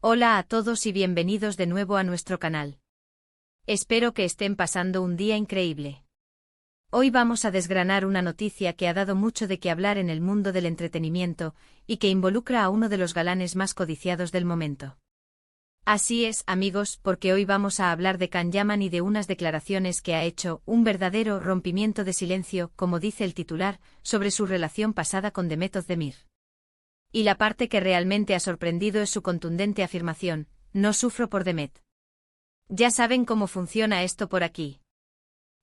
Hola a todos y bienvenidos de nuevo a nuestro canal. Espero que estén pasando un día increíble. Hoy vamos a desgranar una noticia que ha dado mucho de qué hablar en el mundo del entretenimiento y que involucra a uno de los galanes más codiciados del momento. Así es, amigos, porque hoy vamos a hablar de Can Yaman y de unas declaraciones que ha hecho, un verdadero rompimiento de silencio, como dice el titular, sobre su relación pasada con Demet Özdemir. Y la parte que realmente ha sorprendido es su contundente afirmación: no sufro por Demet. Ya saben cómo funciona esto por aquí.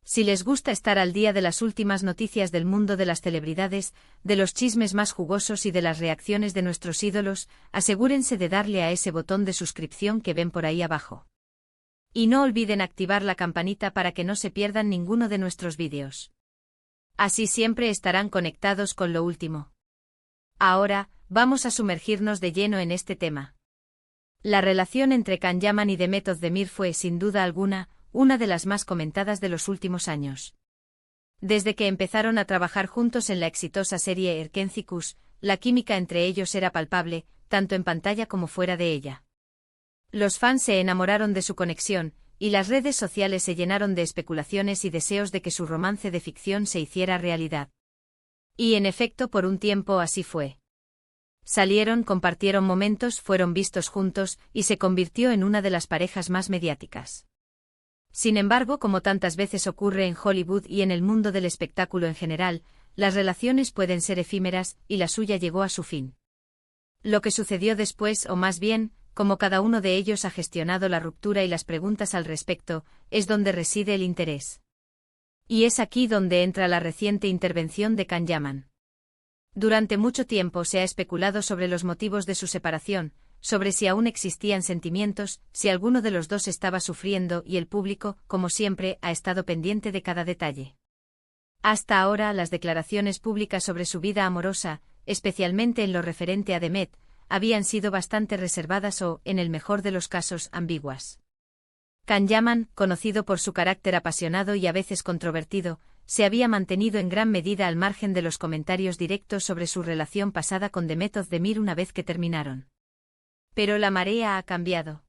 Si les gusta estar al día de las últimas noticias del mundo de las celebridades, de los chismes más jugosos y de las reacciones de nuestros ídolos, asegúrense de darle a ese botón de suscripción que ven por ahí abajo. Y no olviden activar la campanita para que no se pierdan ninguno de nuestros vídeos. Así siempre estarán conectados con lo último. Ahora, vamos a sumergirnos de lleno en este tema. La relación entre Can Yaman y Demet Özdemir fue, sin duda alguna, una de las más comentadas de los últimos años. Desde que empezaron a trabajar juntos en la exitosa serie Erkenci, la química entre ellos era palpable, tanto en pantalla como fuera de ella. Los fans se enamoraron de su conexión, y las redes sociales se llenaron de especulaciones y deseos de que su romance de ficción se hiciera realidad. Y en efecto, por un tiempo así fue. Salieron, compartieron momentos, fueron vistos juntos, y se convirtió en una de las parejas más mediáticas. Sin embargo, como tantas veces ocurre en Hollywood y en el mundo del espectáculo en general, las relaciones pueden ser efímeras, y la suya llegó a su fin. Lo que sucedió después, o más bien, cómo cada uno de ellos ha gestionado la ruptura y las preguntas al respecto, es donde reside el interés. Y es aquí donde entra la reciente intervención de Can Yaman. Durante mucho tiempo se ha especulado sobre los motivos de su separación, sobre si aún existían sentimientos, si alguno de los dos estaba sufriendo, y el público, como siempre, ha estado pendiente de cada detalle. Hasta ahora, las declaraciones públicas sobre su vida amorosa, especialmente en lo referente a Demet, habían sido bastante reservadas o, en el mejor de los casos, ambiguas. Can Yaman, conocido por su carácter apasionado y a veces controvertido, se había mantenido en gran medida al margen de los comentarios directos sobre su relación pasada con Demet Özdemir una vez que terminaron. Pero la marea ha cambiado.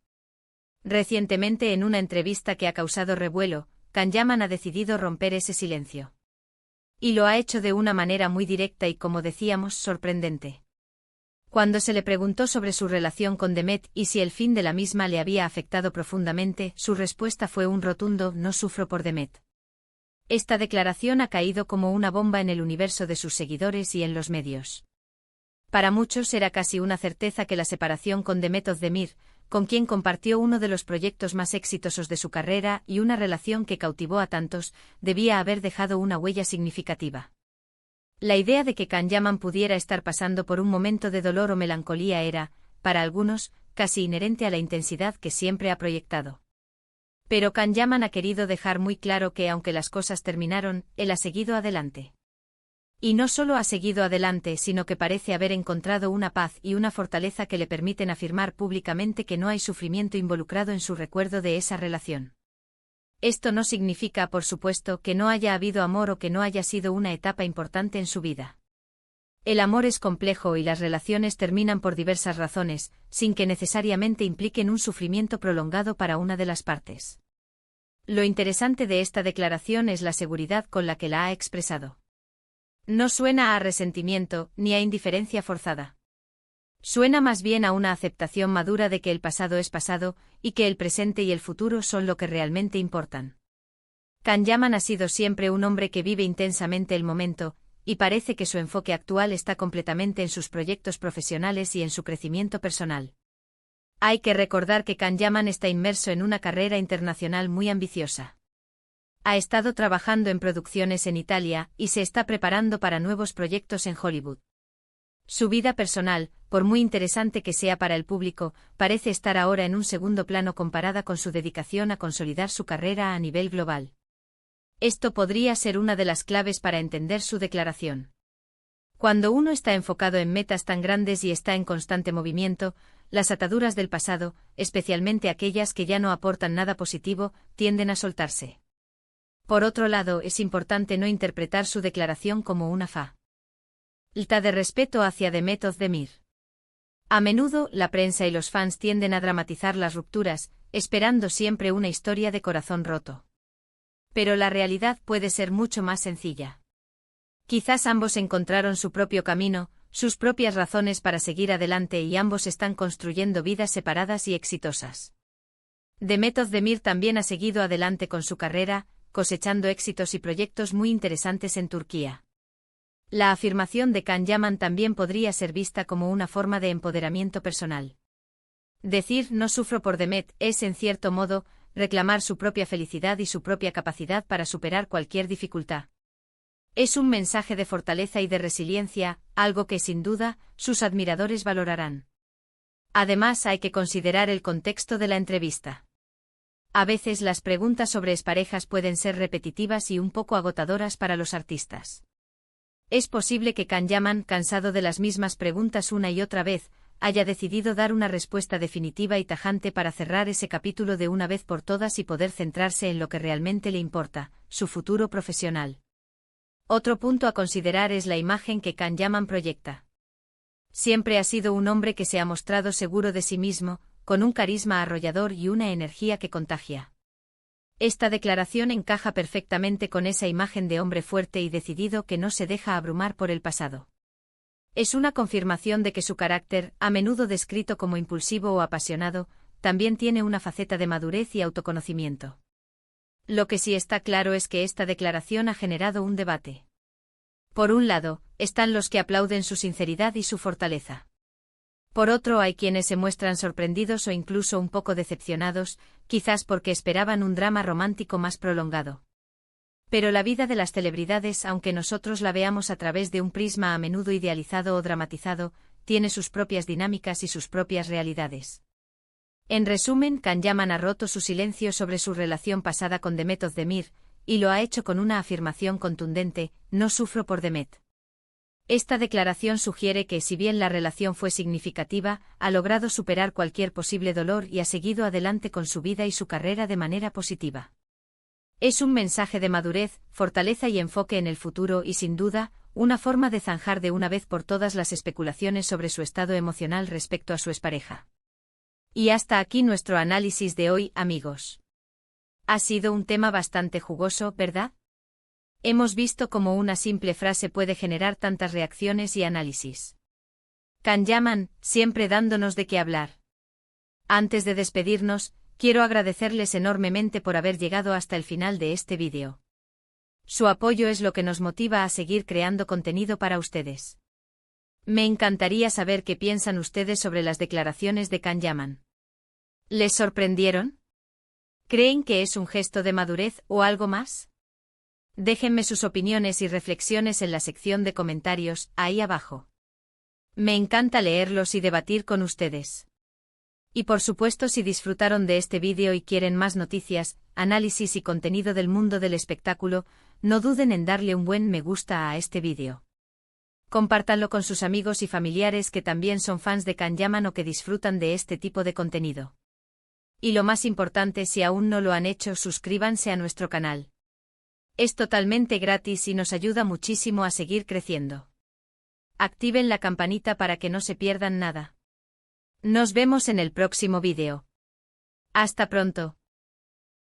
Recientemente, en una entrevista que ha causado revuelo, Can Yaman ha decidido romper ese silencio. Y lo ha hecho de una manera muy directa y, como decíamos, sorprendente. Cuando se le preguntó sobre su relación con Demet y si el fin de la misma le había afectado profundamente, su respuesta fue un rotundo: no sufro por Demet. Esta declaración ha caído como una bomba en el universo de sus seguidores y en los medios. Para muchos era casi una certeza que la separación con Demet Özdemir, con quien compartió uno de los proyectos más exitosos de su carrera y una relación que cautivó a tantos, debía haber dejado una huella significativa. La idea de que Can Yaman pudiera estar pasando por un momento de dolor o melancolía era, para algunos, casi inherente a la intensidad que siempre ha proyectado. Pero Can Yaman ha querido dejar muy claro que, aunque las cosas terminaron, él ha seguido adelante. Y no solo ha seguido adelante, sino que parece haber encontrado una paz y una fortaleza que le permiten afirmar públicamente que no hay sufrimiento involucrado en su recuerdo de esa relación. Esto no significa, por supuesto, que no haya habido amor o que no haya sido una etapa importante en su vida. El amor es complejo y las relaciones terminan por diversas razones, sin que necesariamente impliquen un sufrimiento prolongado para una de las partes. Lo interesante de esta declaración es la seguridad con la que la ha expresado. No suena a resentimiento, ni a indiferencia forzada. Suena más bien a una aceptación madura de que el pasado es pasado, y que el presente y el futuro son lo que realmente importan. Can Yaman ha sido siempre un hombre que vive intensamente el momento, y parece que su enfoque actual está completamente en sus proyectos profesionales y en su crecimiento personal. Hay que recordar que Can Yaman está inmerso en una carrera internacional muy ambiciosa. Ha estado trabajando en producciones en Italia y se está preparando para nuevos proyectos en Hollywood. Su vida personal, por muy interesante que sea para el público, parece estar ahora en un segundo plano comparada con su dedicación a consolidar su carrera a nivel global. Esto podría ser una de las claves para entender su declaración. Cuando uno está enfocado en metas tan grandes y está en constante movimiento, las ataduras del pasado, especialmente aquellas que ya no aportan nada positivo, tienden a soltarse. Por otro lado, es importante no interpretar su declaración como una falta de respeto hacia Demet Özdemir. A menudo, la prensa y los fans tienden a dramatizar las rupturas, esperando siempre una historia de corazón roto. Pero la realidad puede ser mucho más sencilla. Quizás ambos encontraron su propio camino, sus propias razones para seguir adelante y ambos están construyendo vidas separadas y exitosas. Demet Özdemir también ha seguido adelante con su carrera, cosechando éxitos y proyectos muy interesantes en Turquía. La afirmación de Can Yaman también podría ser vista como una forma de empoderamiento personal. Decir "no sufro por Demet" es, en cierto modo, reclamar su propia felicidad y su propia capacidad para superar cualquier dificultad. Es un mensaje de fortaleza y de resiliencia, algo que, sin duda, sus admiradores valorarán. Además, hay que considerar el contexto de la entrevista. A veces las preguntas sobre exparejas pueden ser repetitivas y un poco agotadoras para los artistas. Es posible que Can Yaman, cansado de las mismas preguntas una y otra vez, haya decidido dar una respuesta definitiva y tajante para cerrar ese capítulo de una vez por todas y poder centrarse en lo que realmente le importa, su futuro profesional. Otro punto a considerar es la imagen que Can Yaman proyecta. Siempre ha sido un hombre que se ha mostrado seguro de sí mismo, con un carisma arrollador y una energía que contagia. Esta declaración encaja perfectamente con esa imagen de hombre fuerte y decidido que no se deja abrumar por el pasado. Es una confirmación de que su carácter, a menudo descrito como impulsivo o apasionado, también tiene una faceta de madurez y autoconocimiento. Lo que sí está claro es que esta declaración ha generado un debate. Por un lado, están los que aplauden su sinceridad y su fortaleza. Por otro, hay quienes se muestran sorprendidos o incluso un poco decepcionados, quizás porque esperaban un drama romántico más prolongado. Pero la vida de las celebridades, aunque nosotros la veamos a través de un prisma a menudo idealizado o dramatizado, tiene sus propias dinámicas y sus propias realidades. En resumen, Can Yaman ha roto su silencio sobre su relación pasada con Demet Özdemir, y lo ha hecho con una afirmación contundente: "No sufro por Demet". Esta declaración sugiere que, si bien la relación fue significativa, ha logrado superar cualquier posible dolor y ha seguido adelante con su vida y su carrera de manera positiva. Es un mensaje de madurez, fortaleza y enfoque en el futuro y, sin duda, una forma de zanjar de una vez por todas las especulaciones sobre su estado emocional respecto a su expareja. Y hasta aquí nuestro análisis de hoy, amigos. Ha sido un tema bastante jugoso, ¿verdad? Hemos visto cómo una simple frase puede generar tantas reacciones y análisis. Can Yaman, siempre dándonos de qué hablar. Antes de despedirnos, quiero agradecerles enormemente por haber llegado hasta el final de este vídeo. Su apoyo es lo que nos motiva a seguir creando contenido para ustedes. Me encantaría saber qué piensan ustedes sobre las declaraciones de Can Yaman. ¿Les sorprendieron? ¿Creen que es un gesto de madurez o algo más? Déjenme sus opiniones y reflexiones en la sección de comentarios, ahí abajo. Me encanta leerlos y debatir con ustedes. Y por supuesto, si disfrutaron de este vídeo y quieren más noticias, análisis y contenido del mundo del espectáculo, no duden en darle un buen me gusta a este vídeo. Compártanlo con sus amigos y familiares que también son fans de Can Yaman o que disfrutan de este tipo de contenido. Y lo más importante, si aún no lo han hecho, suscríbanse a nuestro canal. Es totalmente gratis y nos ayuda muchísimo a seguir creciendo. Activen la campanita para que no se pierdan nada. Nos vemos en el próximo vídeo. Hasta pronto.